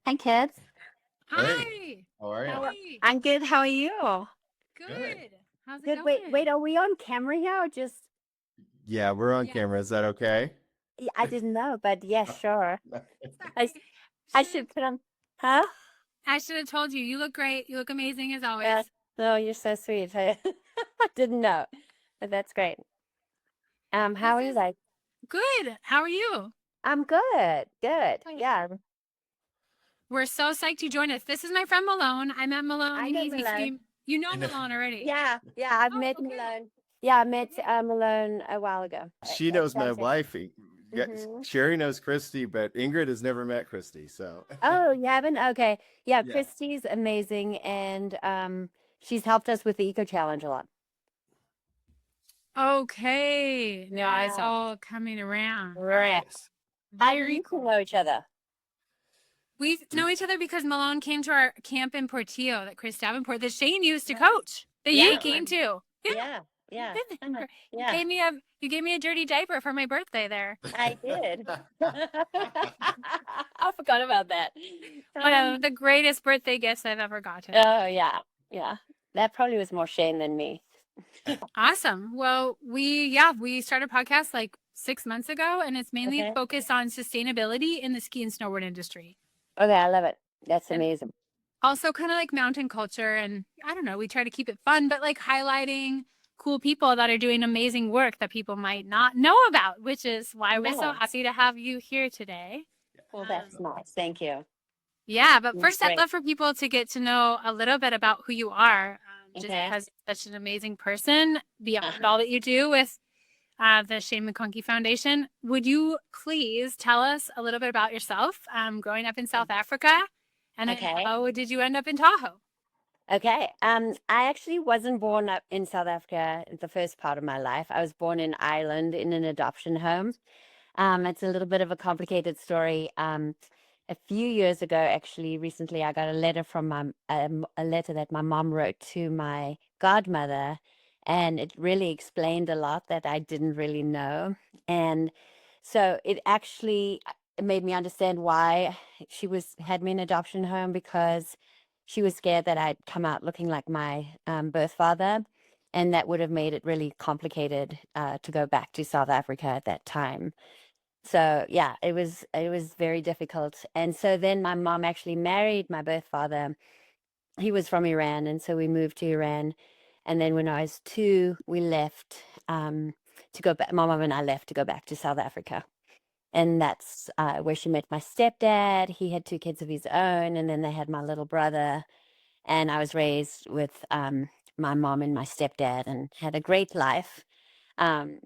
Hi, kids. Hey, Hi. how are you? How are, Hey. I'm good. How are you? Good. Good. How's it Good. Wait. going? Are we on camera here or just? Yeah, we're on Yes. camera. Is that okay? Yeah, I didn't know, but yeah, sure. I, Sorry. I Should have should put on. Huh? I should have told you. You look great. You look amazing as Yeah. always. No, you're so sweet. I didn't know, but that's great. This How are you is guys? good. How are you? I'm good. Good. Good. Yeah. We're so psyched you joined us. This is my friend Malone. I met Malone I in know Easy Malone. Ski. You know I know. Malone already. Yeah. Yeah. I've Oh, met okay. Malone. Yeah, I met Okay. Malone a while ago. She At knows my Sunset. wife. Yeah, Mm-hmm. Sherry knows Christy, but Ingrid has never met Christy. So, Oh, you haven't? Okay. Yeah, yeah. Christy's amazing, and she's helped us with the EcoChallenge a lot. Okay. Now it's Yeah. all coming around. Right. Yes. How do Very you two cool. know each other? We know each other because Malone came to our camp in Portillo that Chris Davenport, that Shane used to coach, that you Yeah. came to. Yeah, Yeah. you've Yeah. been there. You Yeah. gave me a you gave me a dirty diaper for my birthday there. I did. I forgot about that. One Um, of the greatest birthday gifts I've ever gotten. oh yeah. Yeah. That probably was more Shane than me. Awesome. Well, we started a podcast like 6 months ago, and it's mainly Okay. focused on sustainability in the ski and snowboard industry. Okay, I love it. That's And amazing. also kind of like mountain culture, and I don't know, we try to keep it fun, but like highlighting cool people that are doing amazing work that people might not know about, which is why we're so Yeah. happy to have you here today. Well, that's um, nice. Thank you. yeah, but That's first I'd great. love for people to get to know a little bit about who you are, just Okay. because you're such an amazing person beyond all that you do with the Shane McConkey Foundation. Would you please tell us a little bit about yourself, growing up in South Africa, and then Okay. how did you end up in Tahoe? Okay. I actually wasn't born up in South Africa the first part of my life. I was born in Ireland in an adoption home. It's a little bit of a complicated story. A few years ago, actually, recently, I got a letter from a letter that my mom wrote to my godmother, and it really explained a lot that I didn't really know. And so it actually it made me understand why she was had me in adoption home, because she was scared that I'd come out looking like my birth father, and that would have made it really complicated to go back to South Africa at that time. So yeah, it was very difficult. And so then my mom actually married my birth father. He was from Iran, and so we moved to Iran. And then when I was 2, we left to go back. My mom and I left to go back to South Africa, and that's where she met my stepdad. He had 2 kids of his own, and then they had my little brother. And I was raised with my mom and my stepdad, and had a great life. Um,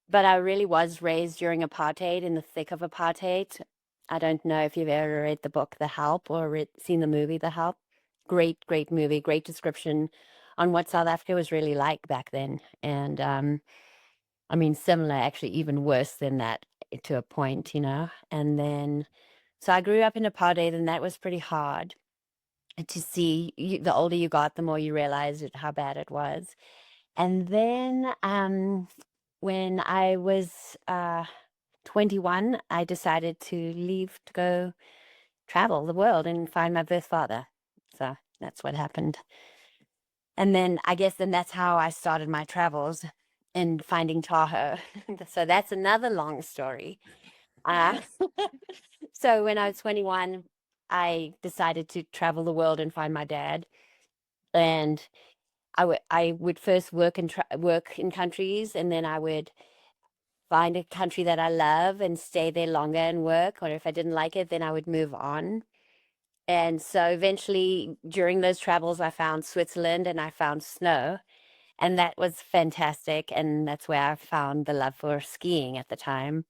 but I really was raised during apartheid, in the thick of apartheid. I don't know if you've ever read the book The Help or seen the movie The Help. Great, great movie, great description on what South Africa was really like back then. And I mean, similar, actually, even worse than that to a point, you know. And then, so I grew up in apartheid, and that was pretty hard to see. The older you got, the more you realized how bad it was. And then when I was 21, I decided to leave to go travel the world and find my birth father. So that's what happened. And then I guess then that's how I started my travels and finding Tahoe. So that's another long story. Uh, so when I was 21, I decided to travel the world and find my dad. And I would first work in countries, and then I would find a country that I love and stay there longer and work. Or if I didn't like it, then I would move on. And so eventually, during those travels, I found Switzerland and I found snow. And that was fantastic. And that's where I found the love for skiing at the time.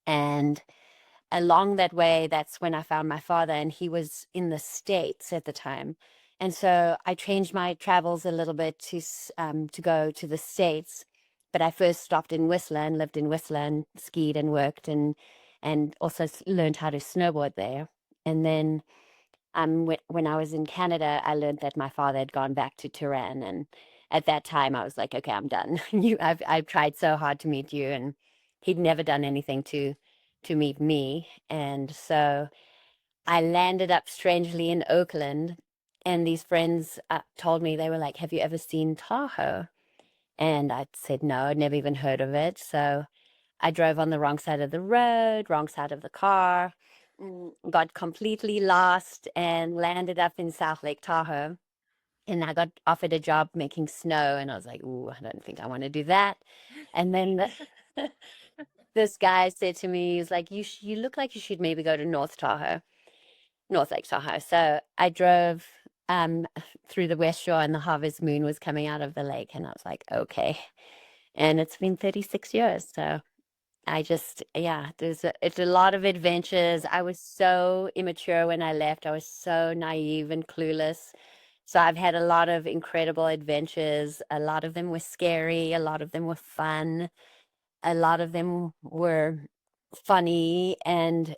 And along that way, that's when I found my father, and he was in the States at the time. And so I changed my travels a little bit to go to the States. But I first stopped in Whistler and lived in Whistler and skied and worked, and also learned how to snowboard there. And then when I was in Canada, I learned that my father had gone back to Tehran, and at that time I was like, okay, I'm done. I've tried so hard to meet you, and he'd never done anything to meet me. And so I landed up strangely in Oakland, and these friends told me, they were like, "Have you ever seen Tahoe?" And I said, "No, I'd never even heard of it." So I drove on the wrong side of the road, wrong side of the car, got completely lost, and landed up in South Lake Tahoe. And I got offered a job making snow, and I was like, "Ooh, I don't think I want to do that." And then this guy said to me, he's like, you look like you should maybe go to North Lake Tahoe." So I drove um through the West Shore, and the harvest moon was coming out of the lake, and I was like, okay. And it's been 36 years. So I just, yeah, it's a lot of adventures. I was so immature when I left. I was so naive and clueless. So I've had a lot of incredible adventures. A lot of them were scary. A lot of them were fun. A lot of them were funny and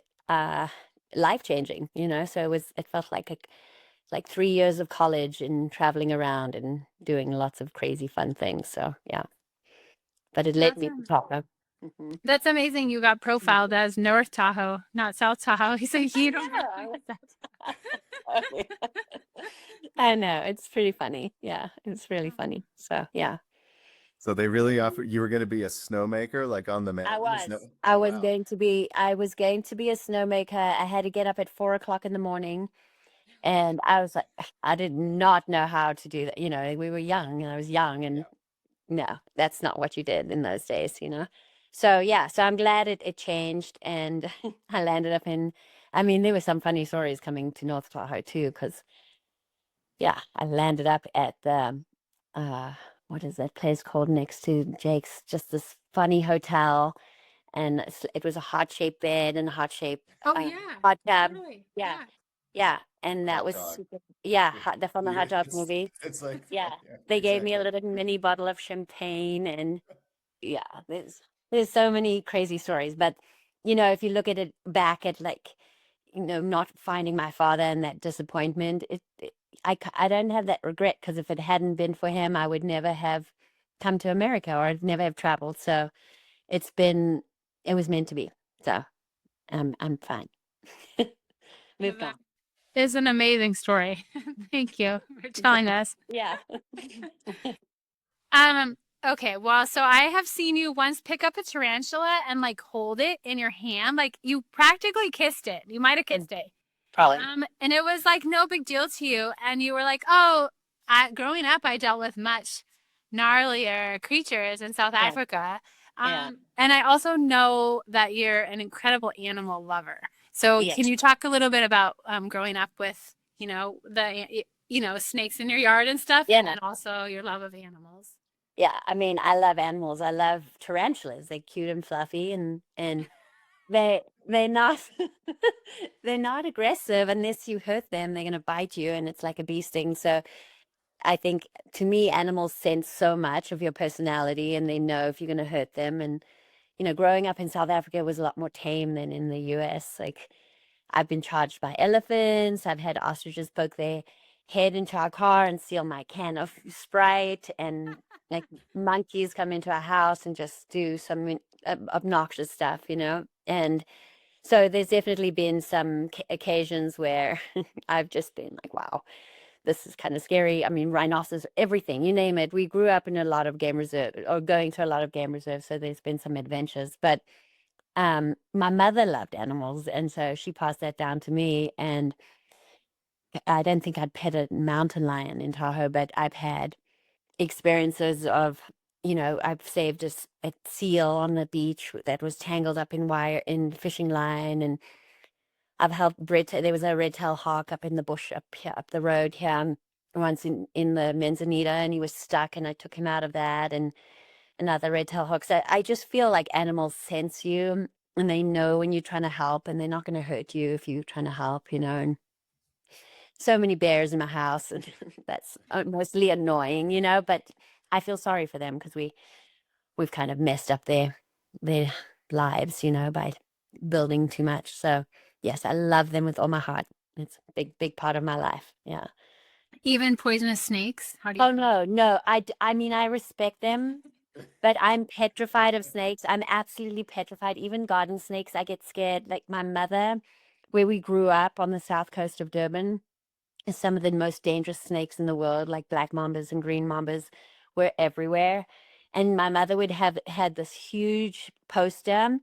life changing, So it felt like 3 years of college and traveling around and doing lots of crazy fun things. So yeah, but it led me to Tahoe. Mhm. That's amazing. You got profiled as North Tahoe, not South Tahoe. He said you don't know. like that. I know, it's pretty funny. Yeah, it's really funny. So yeah, So they really offered you were going to be a snowmaker, like on the I mountain. was. Snow. I Oh, was wow. going to be. I was going to be a snowmaker. I had to get up at 4 o'clock in the morning, and I was like, I did not know how to do that. We were young, and I was young, and no, that's not what you did in those days. So yeah, so I'm glad it changed, and I landed up in. I mean, there were some funny stories coming to North Tahoe too, because yeah, I landed up at the uh what is that place called next to Jake's? Just this funny hotel, and it was a heart-shaped bed and a heart-shaped Oh yeah, hot tub. totally. Yeah, Yeah. yeah, and that Hot was dog. super. Yeah, Yeah. the from the hot Yeah, dog movie. it's like, Yeah, yeah, they gave me a exactly. little mini bottle of champagne, and yeah, there's so many crazy stories. But if you look at it back at like not finding my father and that disappointment, I don't have that regret, because if it hadn't been for him, I would never have come to America, or I'd never have traveled. So it's been it was meant to be. So I'm fine. Moved That on. is an amazing story. Thank you for telling us. Yeah. Um, okay, well, so I have seen you once pick up a tarantula and like hold it in your hand. Like you practically kissed it. You might have kissed it. Probably. And it was like no big deal to you. And you were like, oh, growing up, I dealt with much gnarlier creatures in South Yeah. Africa. Yeah. And I also know that you're an incredible animal lover. So Yes. can you talk a little bit about growing up with, snakes in your yard and stuff, Yeah. and also your love of animals? Yeah. I mean, I love animals. I love tarantulas. They're cute and fluffy, and they're not they're not aggressive unless you hurt them. They're gonna bite you, and it's like a bee sting. So I think, to me, animals sense so much of your personality, and they know if you're gonna hurt them. And growing up in South Africa was a lot more tame than in the US. Like, I've been charged by elephants. I've had ostriches poke their head into our car and steal my can of Sprite, and like monkeys come into our house and just do some obnoxious stuff. And so there's definitely been some occasions where I've just been like, wow, this is kind of scary. I mean, rhinoceros, everything, you name it. We grew up in a lot of game reserve, or going to a lot of game reserves, so there's been some adventures. But my mother loved animals, and so she passed that down to me. And I don't think I'd pet a mountain lion in Tahoe, but I've had experiences of, I've saved a seal on the beach that was tangled up in wire in fishing line, and I've helped there was a red-tailed hawk up in the bush up here, up the road here, once in the Manzanita, and he was stuck, and I took him out of that, and another red-tailed hawk. So I just feel like animals sense you, and they know when you're trying to help, and they're not going to hurt you if you're trying to help. And so many bears in my house, and that's mostly annoying. But I feel sorry for them, because we've kind of messed up their lives, by building too much. So yes, I love them with all my heart. It's a big part of my life. Yeah. Even poisonous snakes? How do you Oh no, I mean, I respect them, but I'm petrified of snakes. I'm absolutely petrified. Even garden snakes, I get scared. Like, my mother where we grew up on the south coast of Durban, some of the most dangerous snakes in the world, like black mambas and green mambas, were everywhere. And my mother would have had this huge poster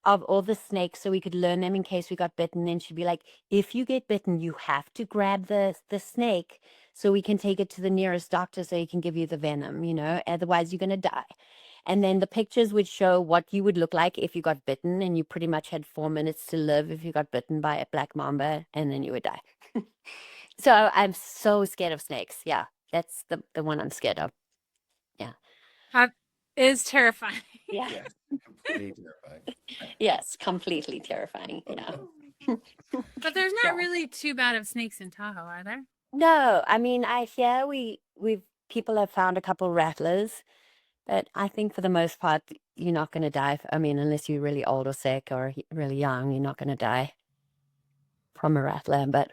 of all the snakes so we could learn them in case we got bitten. And she'd be like, if you get bitten, you have to grab the snake so we can take it to the nearest doctor so he can give you the venom, otherwise you're going to die. And then the pictures would show what you would look like if you got bitten, and you pretty much had 4 minutes to live if you got bitten by a black mamba, and then you would die. So I'm so scared of snakes. Yeah, that's the one I'm scared of. Yeah. That is terrifying. Yeah. Yeah, completely terrifying. Yes, completely terrifying. Yeah. But there's Yeah. not really too bad of snakes in Tahoe, are there? No, I mean, I hear we've people have found a couple rattlers, but I think for the most part, you're not going to die. I mean, unless you're really old or sick or really young, you're not going to die from a rattler. But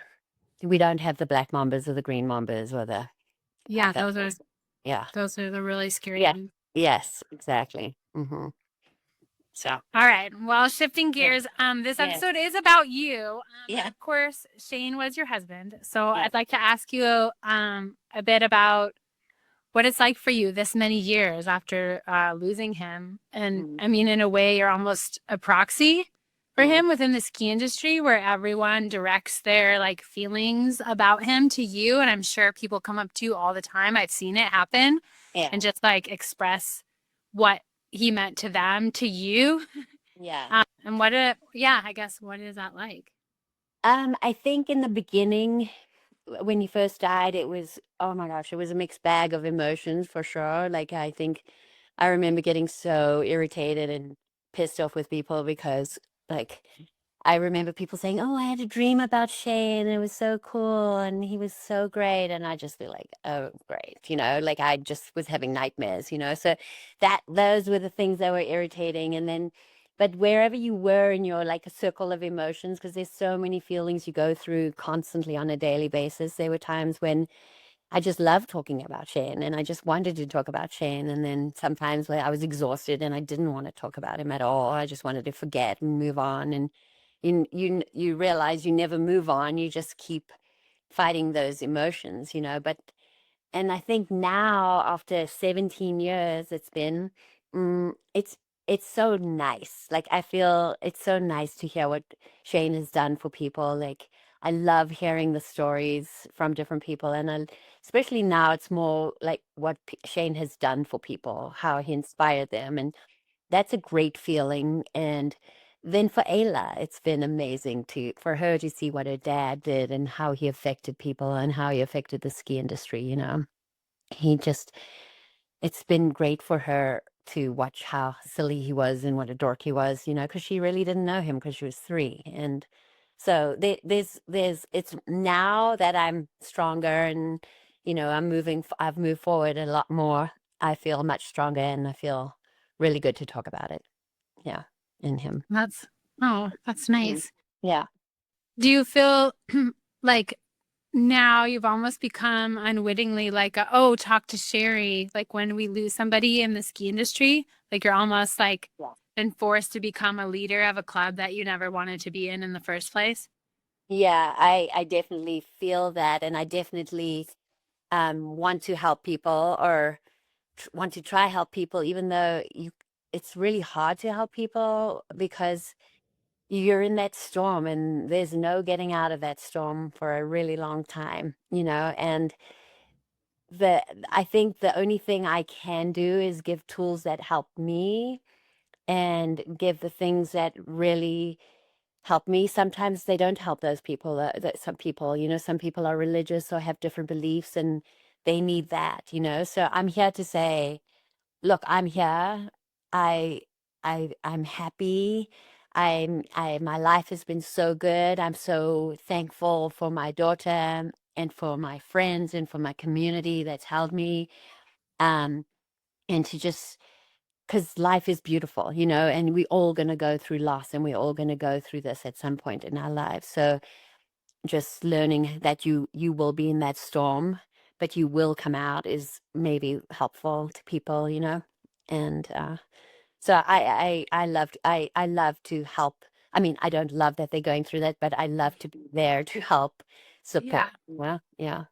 we don't have the black mambas or the green mambas or the Yeah, the- yeah. those are the really scary Yeah. ones. Yes, exactly. So All right. Well, shifting Yeah. gears, this Yes. episode is about you. Yeah. Of course, Shane was your husband. So Yes. I'd like to ask you a bit about what it's like for you this many years after losing him. And I mean, in a way, you're almost a proxy for him within the ski industry, where everyone directs their like feelings about him to you. And I'm sure people come up to you all the time. I've seen it happen. Yeah. And just like express what he meant to them to you. Yeah. And I guess what is that like? I think in the beginning, when he first died, it was, oh my gosh, it was a mixed bag of emotions for sure. Like, I think I remember getting so irritated and pissed off with people because, like, I remember people saying, "Oh, I had a dream about Shane, and it was so cool, and he was so great," and I just be like, "Oh, great," like I just was having nightmares. So those were the things that were irritating, and then, but wherever you were in your like a circle of emotions, because there's so many feelings you go through constantly on a daily basis, there were times when I just loved talking about Shane and I just wanted to talk about Shane. And then sometimes where I was exhausted and I didn't want to talk about him at all. I just wanted to forget and move on. And you realize you never move on. You just keep fighting those emotions. And I think now after 17 years it's been, it's so nice. Like I feel it's so nice to hear what Shane has done for people. Like I love hearing the stories from different people, and especially now it's more like what Shane has done for people, how he inspired them, and that's a great feeling. And then for Ayla, it's been amazing for her to see what her dad did and how he affected people and how he affected the ski industry. He just, it's been great for her to watch how silly he was and what a dork he was, because she really didn't know him because she was 3. And so it's now that I'm stronger and, I've moved forward a lot more. I feel much stronger and I feel really good to talk about it. Yeah. In him. That's nice. Yeah. Do you feel like now you've almost become unwittingly like talk to Sherry, like when we lose somebody in the ski industry, like you're almost like been forced to become a leader of a club that you never wanted to be in the first place? Yeah, I definitely feel that, and I definitely want to help people or want to try help people, even though it's really hard to help people because you're in that storm and there's no getting out of that storm for a really long time, and I think the only thing I can do is give tools that help me and give the things that really help me. Sometimes they don't help those people. That some people, some people are religious or have different beliefs and they need that. So I'm here to say, look, I'm here. I I'm happy. My life has been so good. I'm so thankful for my daughter and for my friends and for my community that's held me. Um, and to just because life is beautiful, and we all going to go through loss and we're all going to go through this at some point in our lives. So just learning that you will be in that storm, but you will come out is maybe helpful to people. And so I love to help I mean, I don't love that they're going through that, but I love to be there to help support. Well, yeah.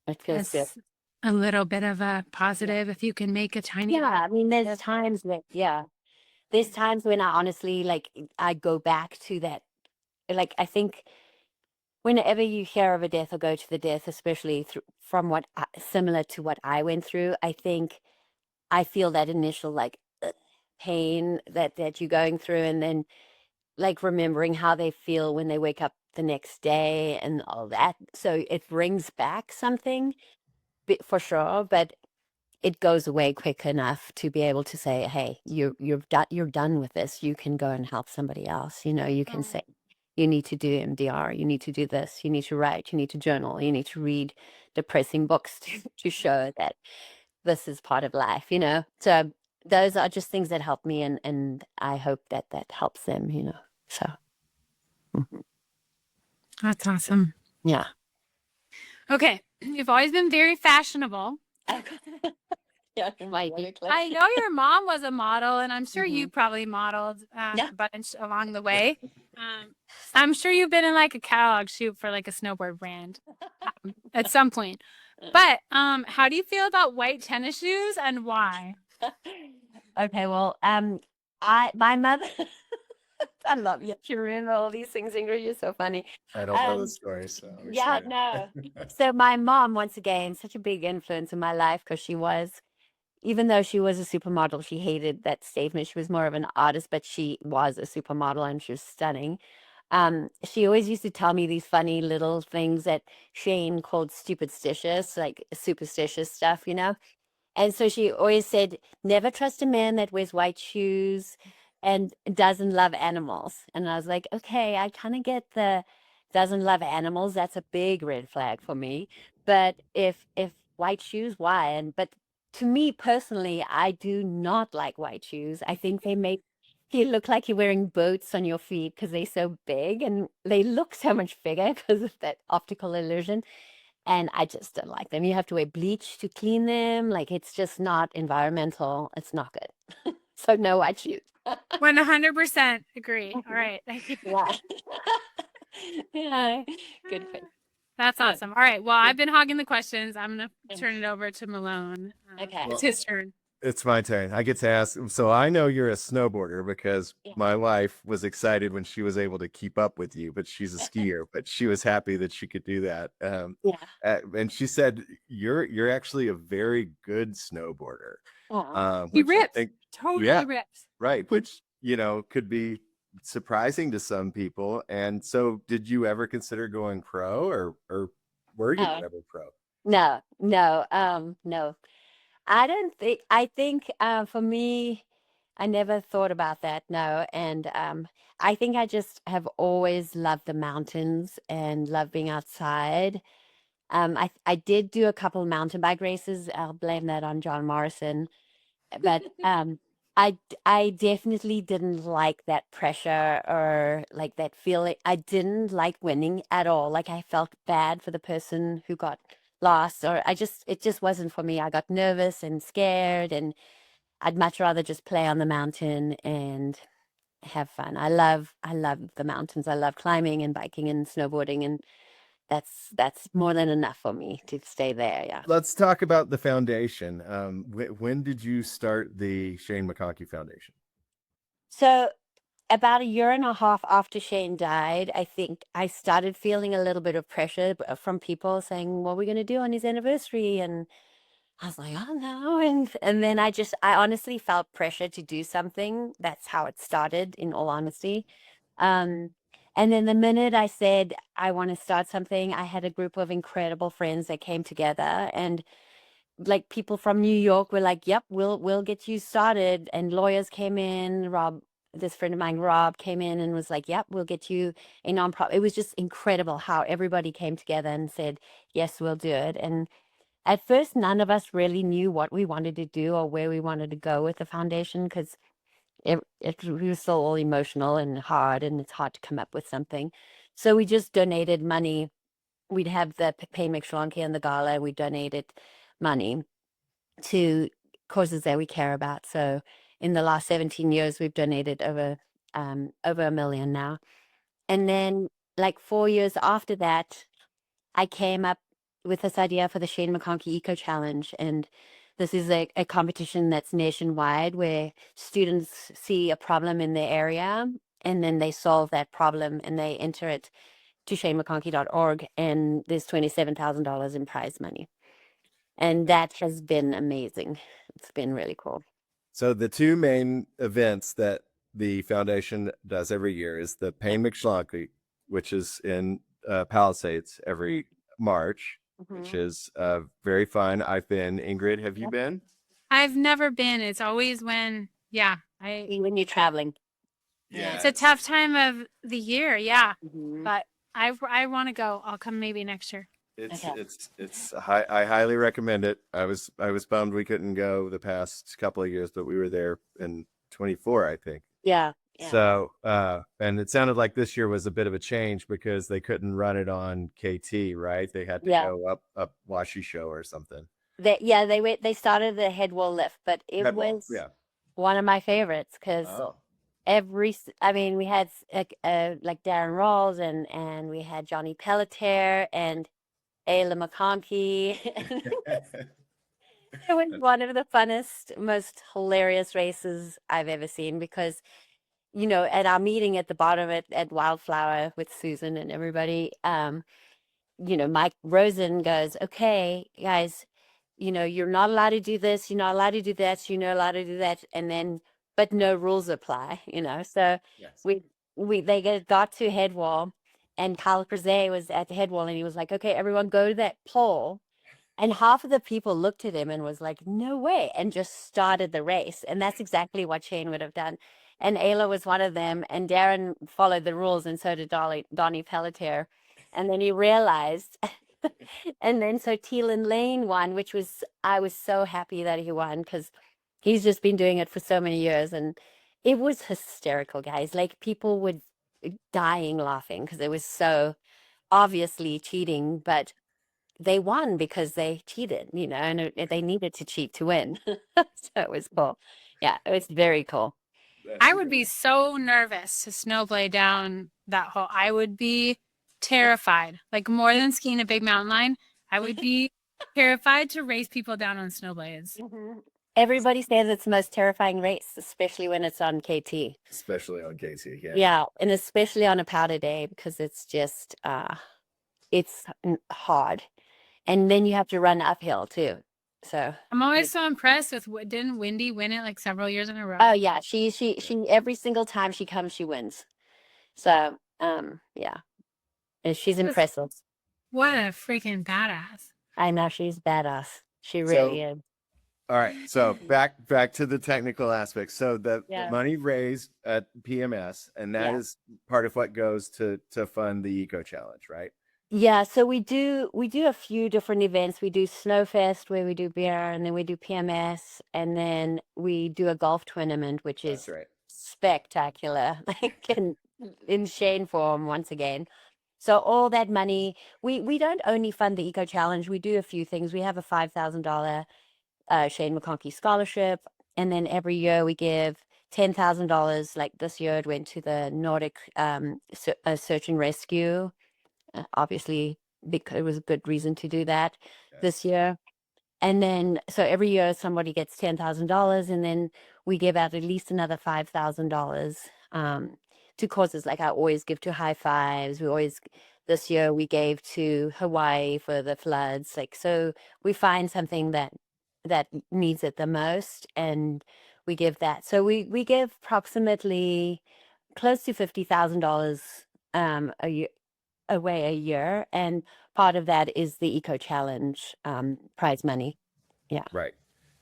It feels good. It's a little bit of a positive if you can make a tiny Yeah, I mean, there's bit. times that, there's times when I honestly, like, I go back to that. Like, I think whenever you hear of a death or go to the death, especially from similar to what I went through, I think I feel that initial, like, pain that you're going through, and then, like, remembering how they feel when they wake up the next day and all that. So it brings back something for sure, but it goes away quick enough to be able to say, hey, you're done with this. You can go and help somebody else. You can say, you need to do MDR, you need to do this, you need to write, you need to journal, you need to read depressing books to show that this is part of life. So those are just things that help me, and I hope that helps them. So That's awesome. yeah. Okay. You've always been very fashionable. Yeah, I know your mom was a model, and I'm sure you probably modeled Yeah. a bunch along the way. I'm sure you've been in like a catalog shoot for like a snowboard brand at some point. But how do you feel about white tennis shoes and why? Okay, well, my mother, I love you. You remember all these things, Ingrid. You're so funny. I don't know the story, so I'm Yeah, excited. no. So my mom, once again, such a big influence in my life, because even though she was a supermodel, she hated that statement. She was more of an artist, but she was a supermodel and she was stunning. She always used to tell me these funny little things that Shane called stupidstitious, like superstitious stuff. And so she always said, never trust a man that wears white shoes and doesn't love animals. And I was like, okay, I kind of get the doesn't love animals. That's a big red flag for me. But if white shoes, why? But to me personally, I do not like white shoes. I think they make you look like you're wearing boots on your feet because they're so big, and they look so much bigger because of that optical illusion. And I just don't like them. You have to wear bleach to clean them. Like, it's just not environmental. It's not good. So no white shoes. 100% agree. All right. Yeah. Yeah. Good. That's awesome. All right. Well, I've been hogging the questions. I'm going to turn it over to Malone. Okay. It's his turn. It's my turn. I get to ask. So I know you're a snowboarder because my wife was excited when she was able to keep up with you, but she's a skier, but she was happy that she could do that. And she said, you're actually a very good snowboarder. He Which I rips. think, Totally rips. right. Which, could be surprising to some people. And so did you ever consider going pro, or were you ever pro? No. No. I think for me, I never thought about that. No. And I think I just have always loved the mountains and love being outside. I did do a couple of mountain bike races. I'll blame that on John Morrison. But I definitely didn't like that pressure or like that feeling. I didn't like winning at all. Like, I felt bad for the person who got lost, or it just wasn't for me. I got nervous and scared, and I'd much rather just play on the mountain and have fun. I love the mountains. I love climbing and biking and snowboarding, and that's more than enough for me to stay there. Yeah. Let's talk about the foundation. When did you start the Shane McConkey Foundation? So about a year and a half after Shane died, I think I started feeling a little bit of pressure from people saying, what are we going to do on his anniversary? And I was like, oh no. And then I honestly felt pressure to do something. That's how it started, in all honesty. And then the minute I said, I want to start something, I had a group of incredible friends that came together, and like people from New York were like, yep, we'll get you started. And lawyers came in. This friend of mine, Rob, came in and was like, yep, we'll get you a nonprofit. It was just incredible how everybody came together and said, yes, we'll do it. And at first, none of us really knew what we wanted to do or where we wanted to go with the foundation, because we were still all emotional and hard, and it's hard to come up with something. So we just donated money. We'd have the Pay McConkey and the gala. We donated money to causes that we care about. So in the last 17 years, we've donated over over 1 million now. And then like 4 years after that, I came up with this idea for the Shane McConkey EcoChallenge. And this is a competition that's nationwide where students see a problem in their area and then they solve that problem and they enter it to shanemcconkey.org, and there's $27,000 in prize money. And that has been amazing. It's been really cool. So the two main events that the foundation does every year is the Payne McChlonky, which is in Palisades every March, which is very fun. I've been. Ingrid, have you been? I've never been. It's always when you're traveling. Yeah, it's a tough time of the year. Yeah, but I want to go. I'll come maybe next year. I highly recommend it. I was bummed we couldn't go the past couple of years, but we were there in 24, I think. Yeah. So, and it sounded like this year was a bit of a change because they couldn't run it on KT, right? They had to go up Washisho or something. They started the head wall lift, but it was one of my favorites because we had like Darren Rawls and we had Johnny Pelletier and Ayla McConkey. It was one of the funnest, most hilarious races I've ever seen because, at our meeting at the bottom at Wildflower with Susan and everybody, Mike Rosen goes, okay, guys, you're not allowed to do this, you're not allowed to do that, you're not allowed to do that, and then, but no rules apply, So they got to head wall, and Kyle Crozet was at the head wall, and he was like, okay, everyone go to that pole. And half of the people looked at him and was like, no way, and just started the race. And that's exactly what Shane would have done. And Ayla was one of them, and Darren followed the rules, and so did Donnie Pelletier. And then he realized, and then so Teelan Lane won, I was so happy that he won because he's just been doing it for so many years. And it was hysterical, guys. Like people were dying laughing because it was so obviously cheating, but they won because they cheated, and they needed to cheat to win. So it was cool. Yeah, it was very cool. I would be so nervous to snowblade down that hole. I would be terrified, like more than skiing a big mountain line. I would be terrified to race people down on snowblades. Everybody says it's the most terrifying race, especially when it's on KT. Especially on KT, yeah. Yeah, and especially on a powder day because it's just, it's hard. And then you have to run uphill too. So I'm always so impressed with, didn't Wendy win it like several years in a row? Oh yeah, she every single time she comes, she wins. So yeah, and she's impressive. What a freaking badass! I know, she's badass. She really is. All right, so back to the technical aspects. So the money raised at PMS, and that is part of what goes to fund the EcoChallenge, right? Yeah, so we do a few different events. We do Snowfest where we do beer, and then we do PMS, and then we do a golf tournament, which is spectacular, like in Shane form once again. So all that money, we don't only fund the EcoChallenge. We do a few things. We have a $5,000 Shane McConkey scholarship, and then every year we give $10,000. Like this year, it went to the Nordic search and rescue. Obviously, because it was a good reason to do that this year. And then, so every year somebody gets $10,000, and then we give out at least another $5,000 to causes. Like I always give to High Fives. This year we gave to Hawaii for the floods. Like, so we find something that needs it the most, and we give that. So we give approximately close to $50,000 a year away a year, and part of that is the EcoChallenge prize money. Yeah. Right.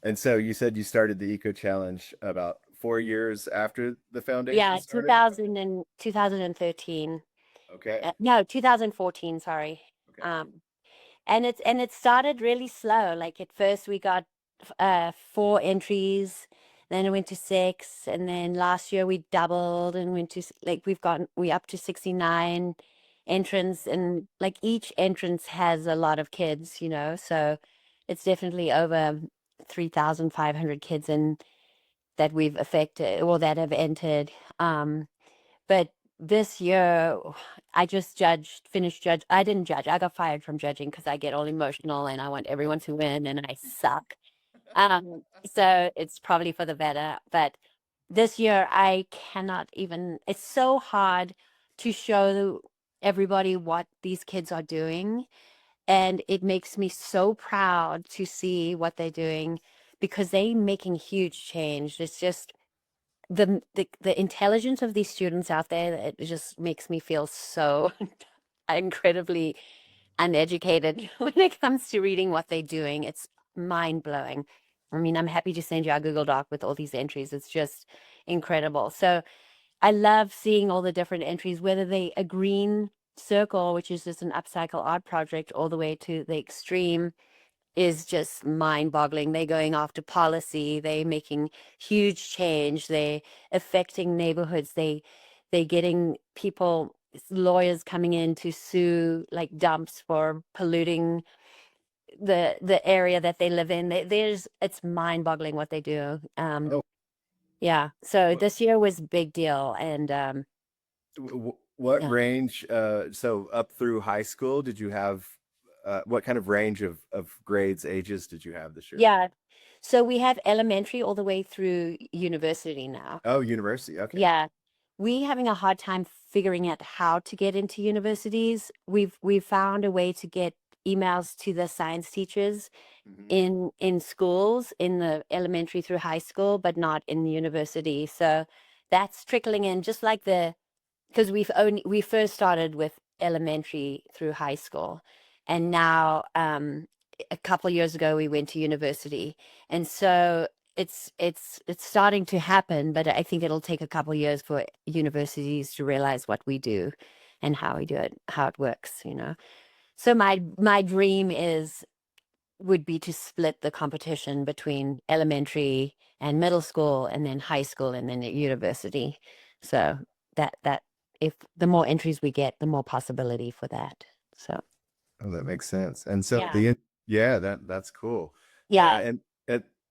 And so you said you started the EcoChallenge about 4 years after the foundation started? 2013. Okay. No, 2014, sorry. Okay. And it started really slow. Like at first we got 4 entries, then it went to 6, and then last year we doubled and went to we up to 69 entrants, and like each entrance has a lot of kids, so it's definitely over 3,500 kids that we've affected or that have entered. But this year, I just finished judge. I didn't judge. I got fired from judging because I get all emotional and I want everyone to win and I suck. So it's probably for the better. But this year, I cannot even, it's so hard to show everybody what these kids are doing. And it makes me so proud to see what they're doing because they're making huge change. It's just the intelligence of these students out there, it just makes me feel so incredibly uneducated when it comes to reading what they're doing. It's mind blowing. I mean, I'm happy to send you our Google Doc with all these entries. It's just incredible. So I love seeing all the different entries, whether they a green circle, which is just an upcycle art project, all the way to the extreme is just mind boggling. They're going after policy, they're making huge change, they're affecting neighborhoods, they're getting people, lawyers coming in to sue like dumps for polluting the area that they live in. There's it's mind boggling what they do. Oh, Yeah. So what, this year was a big deal. And what yeah. range? So up through high school, did you have? What kind of range of grades, ages did you have this year? Yeah. So we have elementary all the way through university now. Oh, university. Okay. Yeah. We having a hard time figuring out how to get into universities. We've found a way to get emails to the science teachers Mhm. in schools, in the elementary through high school, but not in the university. So that's trickling in just like because we first started with elementary through high school, and now a couple of years ago we went to university, and so it's starting to happen, but I think it'll take a couple of years for universities to realize what we do and how we do it, how it works, you know. So my dream would be to split the competition between elementary and middle school and then high school and then at university. So that if the more entries we get, the more possibility for that. So Oh, that makes sense. And so yeah. yeah, that's cool. Yeah. And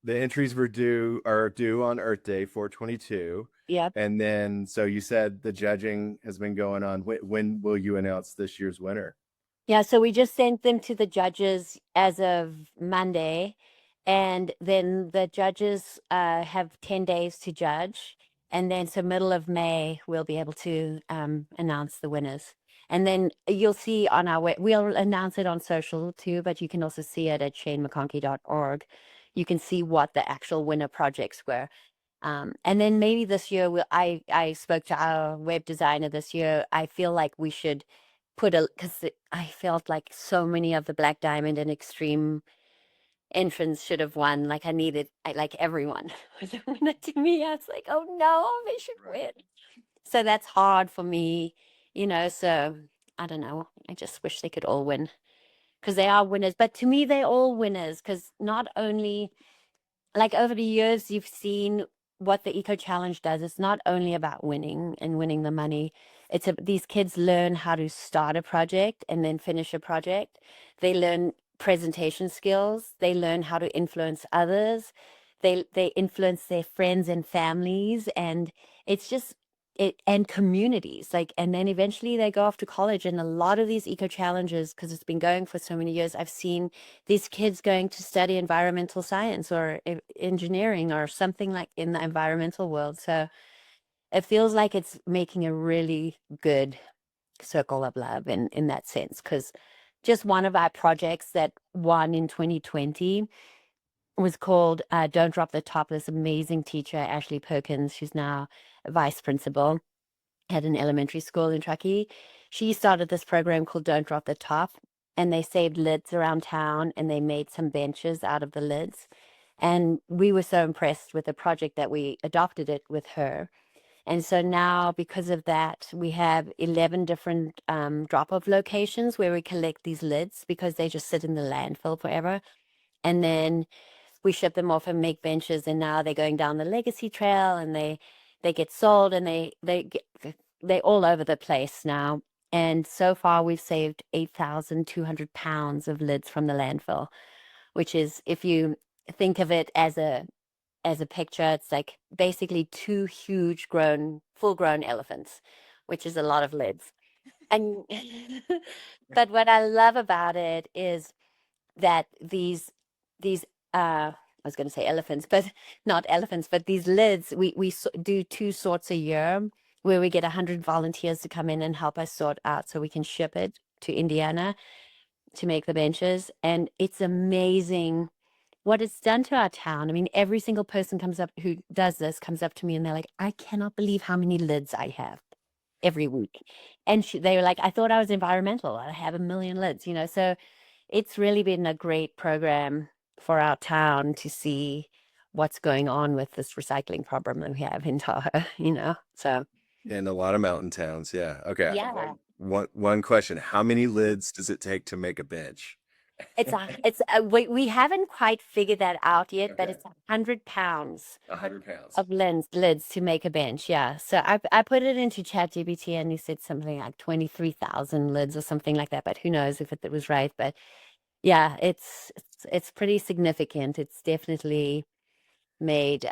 the entries are due on Earth Day 4/22. Yeah. And then so you said the judging has been going on. When will you announce this year's winner? Yeah, so we just sent them to the judges as of Monday, and then the judges have 10 days to judge, and then so middle of May we'll be able to announce the winners. And then you'll see on our we'll announce it on social too, but you can also see it at shanemcconkey.org. You can see what the actual winner projects were. And then maybe this year I spoke to our web designer this year. I feel like we should because I felt like so many of the Black Diamond and Extreme entrants should have won. Like like everyone was a winner to me. I was like, oh no, they should win. So that's hard for me, you know. So I don't know. I just wish they could all win because they are winners. But to me, they're all winners because not only like over the years, you've seen what the EcoChallenge does. It's not only about winning and winning the money. These kids learn how to start a project and then finish a project. They learn presentation skills. They learn how to influence others. They influence their friends and families, and it's just it and communities. Like, and then eventually they go off to college. And a lot of these eco challenges, because it's been going for so many years, I've seen these kids going to study environmental science or engineering or something like in the environmental world. So it feels like it's making a really good circle of love in that sense. Because just one of our projects that won in 2020 was called Don't Drop the Top. This amazing teacher, Ashley Perkins, she's now a vice principal at an elementary school in Truckee. She started this program called Don't Drop the Top, and they saved lids around town and they made some benches out of the lids. And we were so impressed with the project that we adopted it with her. And so now, because of that, we have 11 different drop-off locations where we collect these lids because they just sit in the landfill forever. And then we ship them off and make benches, and now they're going down the legacy trail and they get sold, and they're all over the place now. And so far we've saved 8,200 pounds of lids from the landfill, which is, if you think of it as a picture, it's like basically two huge full grown elephants which is a lot of lids. And but what I love about it is that these I was going to say elephants, but not elephants, but these lids, we do 2 sorts a year where we get 100 volunteers to come in and help us sort out so we can ship it to Indiana to make the benches. And it's amazing what it's done to our town. I mean, every single person comes up who does this comes up to me and they're like, I cannot believe how many lids I have every week. And they were like, I thought I was environmental. I have a million lids, you know. So it's really been a great program for our town to see what's going on with this recycling problem that we have in Tahoe, you know. So In a lot of mountain towns, yeah. Okay. yeah, One question. How many lids does it take to make a bench? we haven't quite figured that out yet, but Okay. it's 100 pounds 100 pounds. of lids to make a bench. Yeah. So I put it into ChatGPT and he said something like 23,000 lids or something like that, but who knows if it was right. But yeah, it's pretty significant. It's definitely made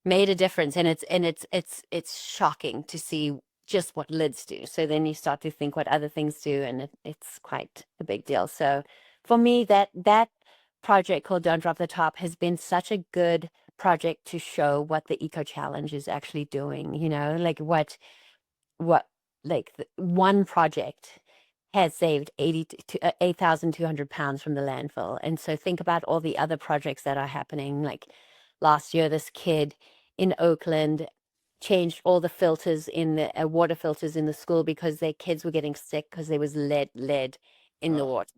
made a difference, and it's shocking to see just what lids do. So then you start to think what other things do, and it's quite a big deal. So for me, that project called Don't Drop the Top has been such a good project to show what the EcoChallenge is actually doing, you know, like what like one project has saved 8,200 pounds from the landfill. And so think about all the other projects that are happening. Like last year, this kid in Oakland changed all the filters in the water filters in the school because their kids were getting sick because there was lead in the water.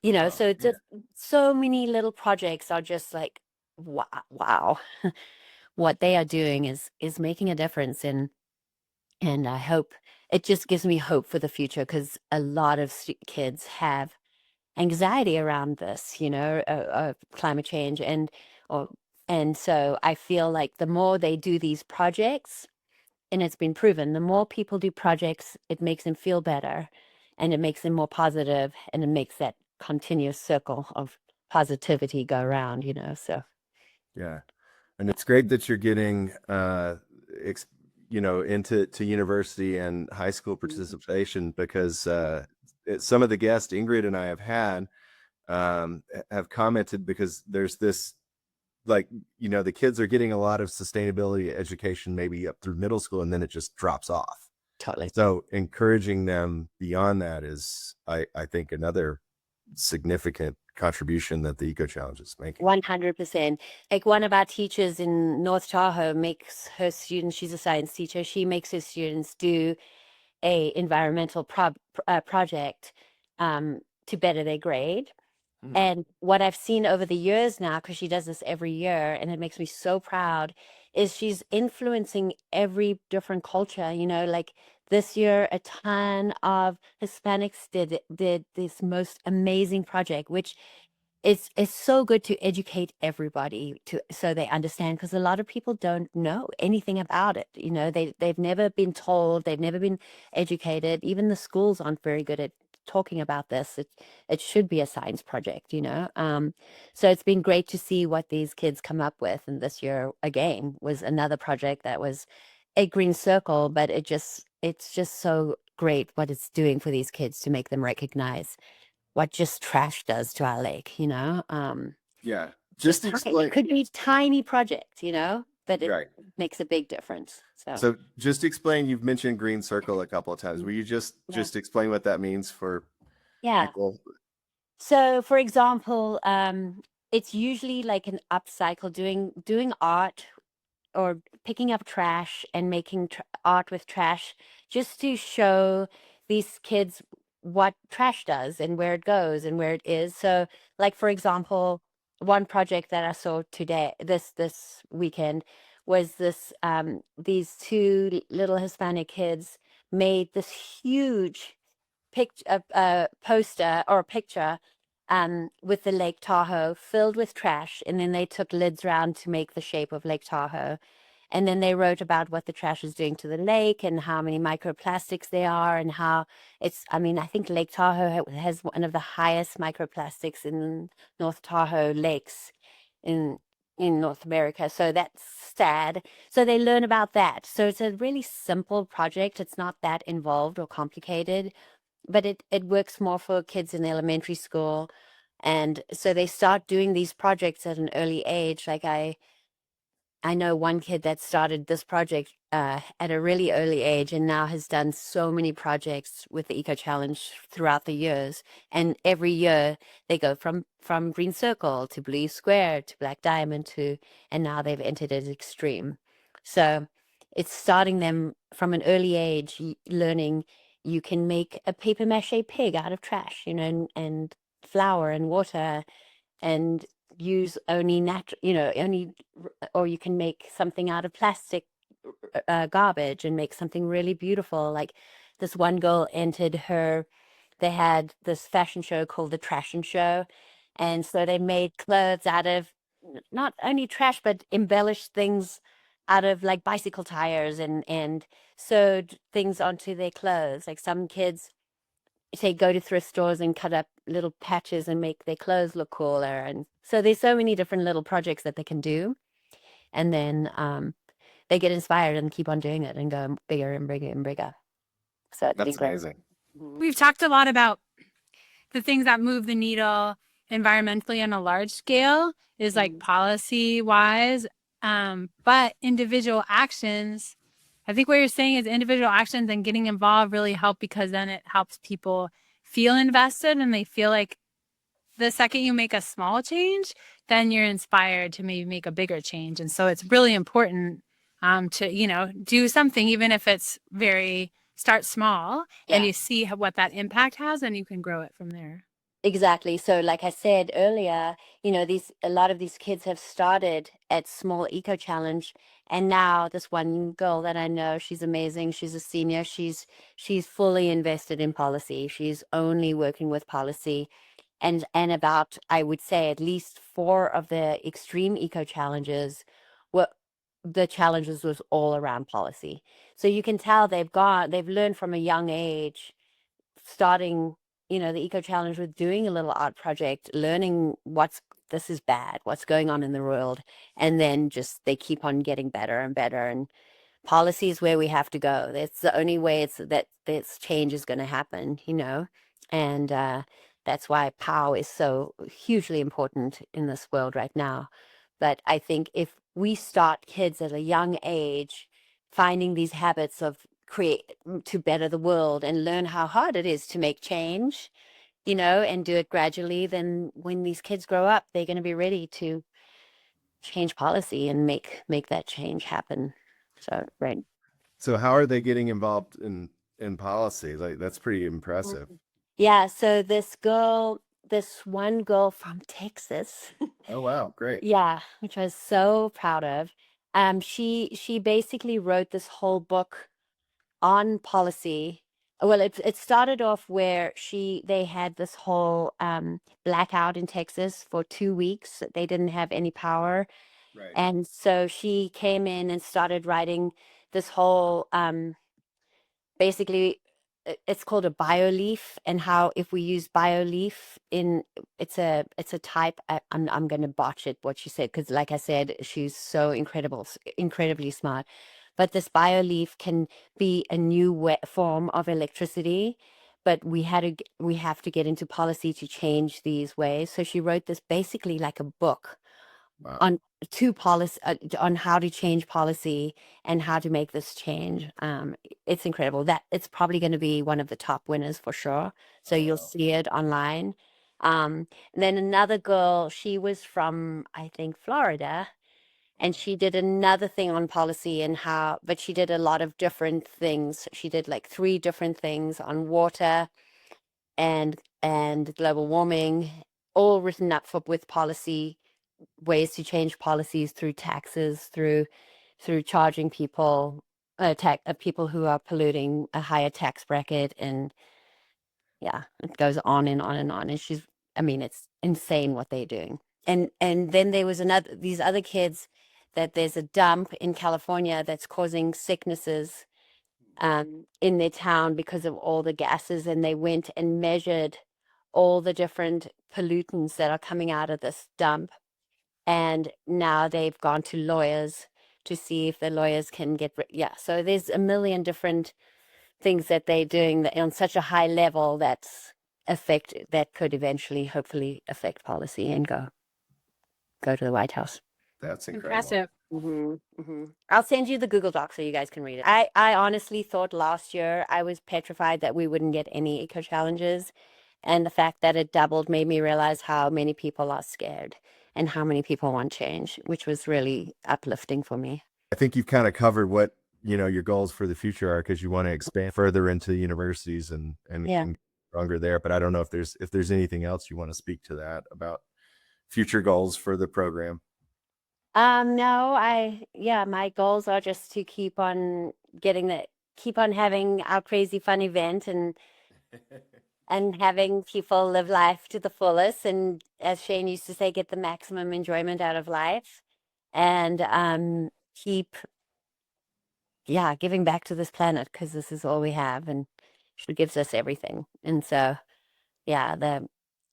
You know, so it's just so many little projects are just like, wow. What they are doing is making a difference. And I hope it just gives me hope for the future because a lot of kids have anxiety around this, you know, climate change, and so I feel like the more they do these projects, and it's been proven, the more people do projects, it makes them feel better, and it makes them more positive, and it makes that continuous circle of positivity go around, you know. So Yeah. And it's great that you're getting into university and high school participation because some of the guests Ingrid and I have had have commented because there's this like the kids are getting a lot of sustainability education maybe up through middle school and then it just drops off. totally. So encouraging them beyond that is I think another significant contribution that the EcoChallenge is making. 100%. Like one of our teachers in North Tahoe makes her students, she's a science teacher, she makes her students do a environmental project to better their grade. And what I've seen over the years now, because she does this every year, and it makes me so proud, is she's influencing every different culture. You know, like this year, a ton of Hispanics did this most amazing project, which it's so good to educate everybody so they understand, because a lot of people don't know anything about it. You know, they've never been told, they've never been educated. Even the schools aren't very good at talking about this. It should be a science project, you know. So it's been great to see what these kids come up with. And this year again was another project that was a green circle, but it's just so great what it's doing for these kids to make them recognize what just trash does to our lake, you know. Yeah. Just explain. It could be tiny projects, you know, but it Right. makes a big difference. So just explain, you've mentioned green circle a couple of times. Will you just explain what that means for people? So for example, it's usually like an upcycle, doing art or picking up trash and making art with trash, just to show these kids what trash does and where it goes and where it is. So like, for example, one project that I saw today, this weekend, was these 2 little Hispanic kids made this huge poster or a picture with the Lake Tahoe filled with trash, and then they took lids round to make the shape of Lake Tahoe. And then they wrote about what the trash is doing to the lake and how many microplastics there are, and how I mean, I think Lake Tahoe has one of the highest microplastics in North Tahoe lakes. in North America. So that's sad. So they learn about that. So it's a really simple project. It's not that involved or complicated, but it works more for kids in elementary school. And so they start doing these projects at an early age. Like I know one kid that started this project at a really early age and now has done so many projects with the EcoChallenge throughout the years. And every year they go from Green Circle to Blue Square to Black Diamond and now they've entered as Extreme. So it's starting them from an early age, learning you can make a paper mache pig out of trash, and flour and water, and use only natural, or you can make something out of plastic garbage and make something really beautiful. Like this one girl they had this fashion show called the Trash and Show. And so they made clothes out of not only trash, but embellished things out of like bicycle tires, and sewed things onto their clothes. Like some kids say go to thrift stores and cut up little patches and make their clothes look cooler. And so there's so many different little projects that they can do. And then they get inspired and keep on doing it and go bigger and bigger and bigger. So it's That's been great. amazing. We've talked a lot about the things that move the needle environmentally on a large scale is like policy wise. But individual actions, I think what you're saying is individual actions and getting involved really help, because then it helps people feel invested and they feel like the second you make a small change, then you're inspired to maybe make a bigger change. And so it's really important to, do something, even if it's start small and you see what that impact has, and you can grow it from there. Exactly. So like I said earlier, a lot of these kids have started at small EcoChallenge, and now this one girl that I know, she's amazing. She's a senior. She's fully invested in policy. She's only working with policy. And about, I would say, at least 4 of the extreme EcoChallenges were the challenges was all around policy. So you can tell they've learned from a young age, starting, the EcoChallenge with doing a little art project, learning this is bad, what's going on in the world. And then just they keep on getting better and better. And policy is where we have to go. That's the only way that this change is going to happen, and that's why power is so hugely important in this world right now. But I think if we start kids at a young age finding these habits of create to better the world and learn how hard it is to make change, and do it gradually, then when these kids grow up, they're going to be ready to change policy and make that change happen. So, right. So how are they getting involved in policy? Like, that's pretty impressive. Yeah, so this one girl from Texas, Oh, wow. Great. yeah, which I was so proud of. She basically wrote this whole book on policy. Well, it started off where they had this whole blackout in Texas for 2 weeks. They didn't have any power. Right. And so she came in and started writing this whole basically it's called a BioLeaf, and how if we use BioLeaf it's a type, I'm going to botch it what she said, because like I said, she's so incredibly smart. But this BioLeaf can be a new form of electricity, but we have to get into policy to change these ways. So she wrote this basically like a book. Wow. On how to change policy and how to make this change. It's incredible. That it's probably going to be one of the top winners for sure. So you'll see it online. And then another girl, she was from, I think, Florida, and she did another thing on policy but she did a lot of different things. She did like 3 different things on water and global warming, all written up with policy, ways to change policies through taxes, through charging people people who are polluting a higher tax bracket. And yeah, it goes on and on and on. And it's insane what they're doing. And then there was these other kids, that there's a dump in California that's causing sicknesses in their town because of all the gases, and they went and measured all the different pollutants that are coming out of this dump. And now they've gone to lawyers to see if the lawyers can get so there's a million different things that they're doing that on such a high level that could eventually hopefully affect policy and go to the White House. That's incredible. Impressive. I'll send you the Google Doc so you guys can read it. I honestly thought last year I was petrified that we wouldn't get any eco challenges, and the fact that it doubled made me realize how many people are scared and how many people want change, which was really uplifting for me. I think you've kind of covered what, your goals for the future are, because you want to expand further into universities and stronger there. But I don't know if there's anything else you want to speak to that about future goals for the program. No, my goals are just to keep on having our crazy fun event and having people live life to the fullest, and as Shane used to say, get the maximum enjoyment out of life, and keep giving back to this planet, because this is all we have and she gives us everything. And so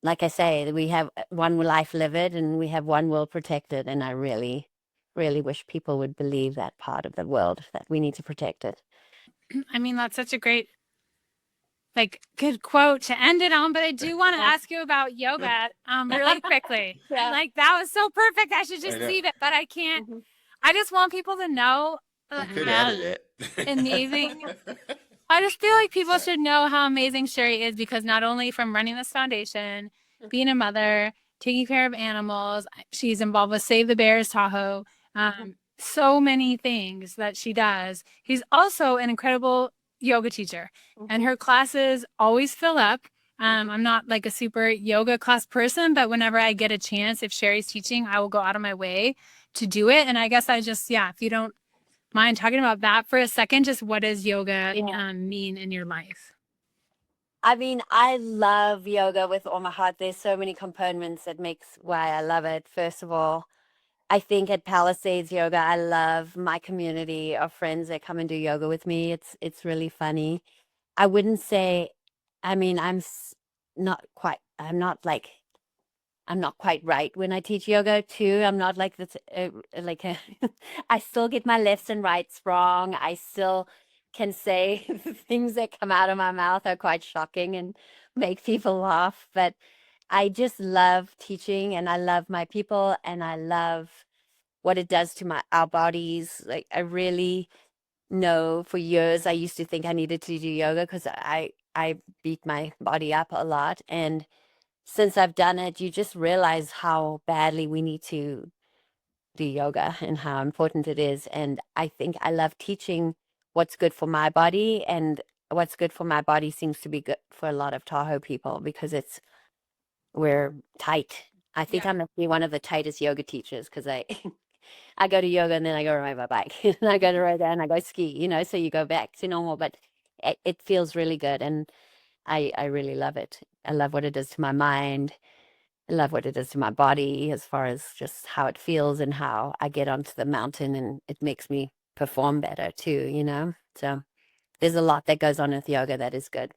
like I say, we have one life lived and we have one world protected, and I really wish people would believe that part of the world, that we need to protect it. I mean, that's such a great, good quote to end it on, but I do want to ask you about yoga really quickly. Like, that was so perfect. I should just leave it, but I can't. I just want people to know You could edit it. Amazing. I just feel like people should know how amazing Sherry is, because not only from running this foundation, being a mother, taking care of animals, she's involved with Save the Bears Tahoe, so many things that she does. She's also an incredible yoga teacher, and her classes always fill up. I'm not like a super yoga class person, but whenever I get a chance, if Sherry's teaching, I will go out of my way to do it. And I guess I just, if you don't mind talking about that for a second, just what does yoga mean in your life? I mean, I love yoga with all my heart. There's so many components that makes why I love it. First of all, I think at Palisades Yoga, I love my community of friends that come and do yoga with me. It's really funny. I wouldn't say, I mean, I'm not quite right when I teach yoga too. I'm not like this, I still get my lefts and rights wrong. I still can say the things that come out of my mouth are quite shocking and make people laugh. But I just love teaching, and I love my people, and I love what it does to our bodies. Like, I really know for years I used to think I needed to do yoga because I beat my body up a lot, and since I've done it, you just realize how badly we need to do yoga and how important it is. And I think I love teaching what's good for my body, and what's good for my body seems to be good for a lot of Tahoe people, because we're tight. I think I'm actually one of the tightest yoga teachers, because I I go to yoga and then I go ride my bike and I go to ride there and I go ski, so you go back to normal, but it feels really good, and I really love it. I love what it does to my mind. I love what it does to my body, as far as just how it feels and how I get onto the mountain and it makes me perform better too. So there's a lot that goes on with yoga that is good.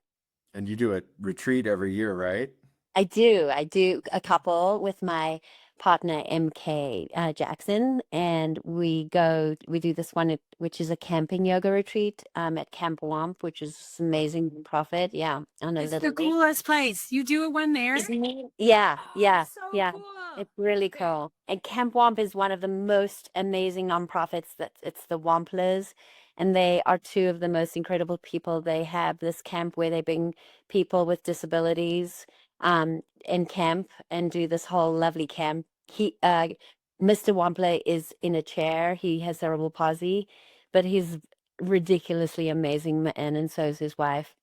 And you do a retreat every year, right? I do a couple with my partner, MK Jackson, and we do this one, which is a camping yoga retreat at Camp Wamp, which is amazing profit. Yeah, on a It's little the coolest place. You do one there? Yeah, So cool. it's really cool. And Camp Wamp is one of the most amazing nonprofits. It's the Wamplers, and they are two of the most incredible people. They have this camp where they bring people with disabilities in camp and do this whole lovely camp. Mr. Wampler is in a chair. He has cerebral palsy, but he's ridiculously amazing man, and so is his wife.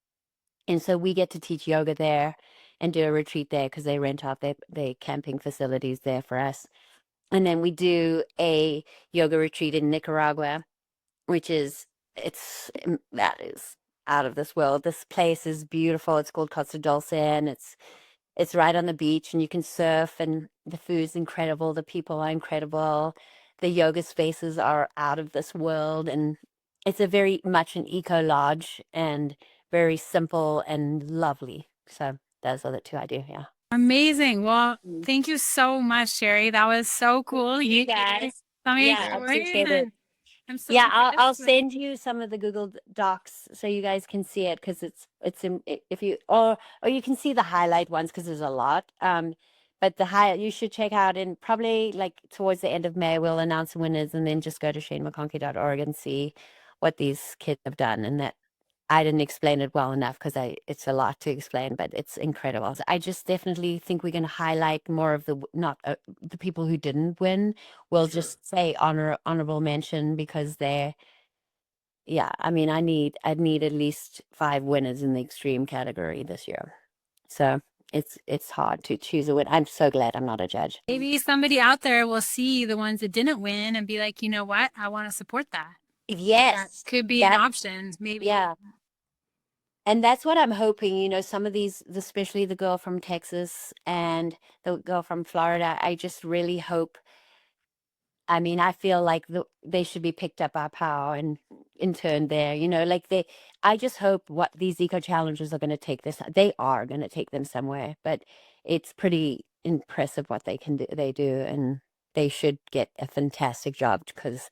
And so we get to teach yoga there and do a retreat there, because they rent out their camping facilities there for us. And then we do a yoga retreat in Nicaragua, which that is out of this world. This place is beautiful. It's called Costa Dulce, and it's right on the beach, and you can surf, and the food's incredible. The people are incredible. The yoga spaces are out of this world, and it's a very much an eco lodge, and very simple and lovely. So those are the two I do. Yeah. Amazing. Well, thank you so much, Sherry. That was so cool. You guys. tell me Yeah, I appreciate it. I'm so Yeah, I'll impressed. send you some of the Google Docs so you guys can see it, because it's in, if you, or you can see the highlight ones because there's a lot. But you should check out, in probably like towards the end of May we'll announce the winners, and then just go to shanemcconkey.org and see what these kids have done. And that I didn't explain it well enough because it's a lot to explain, but it's incredible. So I just definitely think we're going to highlight more of not the people who didn't win. We'll just say honorable mention, because yeah, I mean, I'd need at least 5 winners in the extreme category this year. So it's hard to choose a win. I'm so glad I'm not a judge. Maybe somebody out there will see the ones that didn't win and be like, you know what? I want to support that. Yes. That could be an option, maybe. Yeah. And that's what I'm hoping, some of these, especially the girl from Texas and the girl from Florida, I just really hope. I mean, I feel like they should be picked up by power and interned there, I just hope what these eco challenges are going to take they are going to take them somewhere, but it's pretty impressive what they do, and they should get a fantastic job, because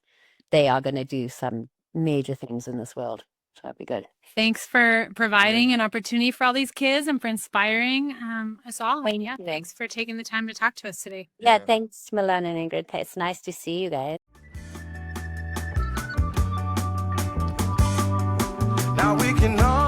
they are going to do some major things in this world. So that'd be good. Thanks for providing an opportunity for all these kids and for inspiring us all. And yeah, thanks for taking the time to talk to us today. Yeah, thanks, Milan and Ingrid. It's nice to see you guys. Now we can all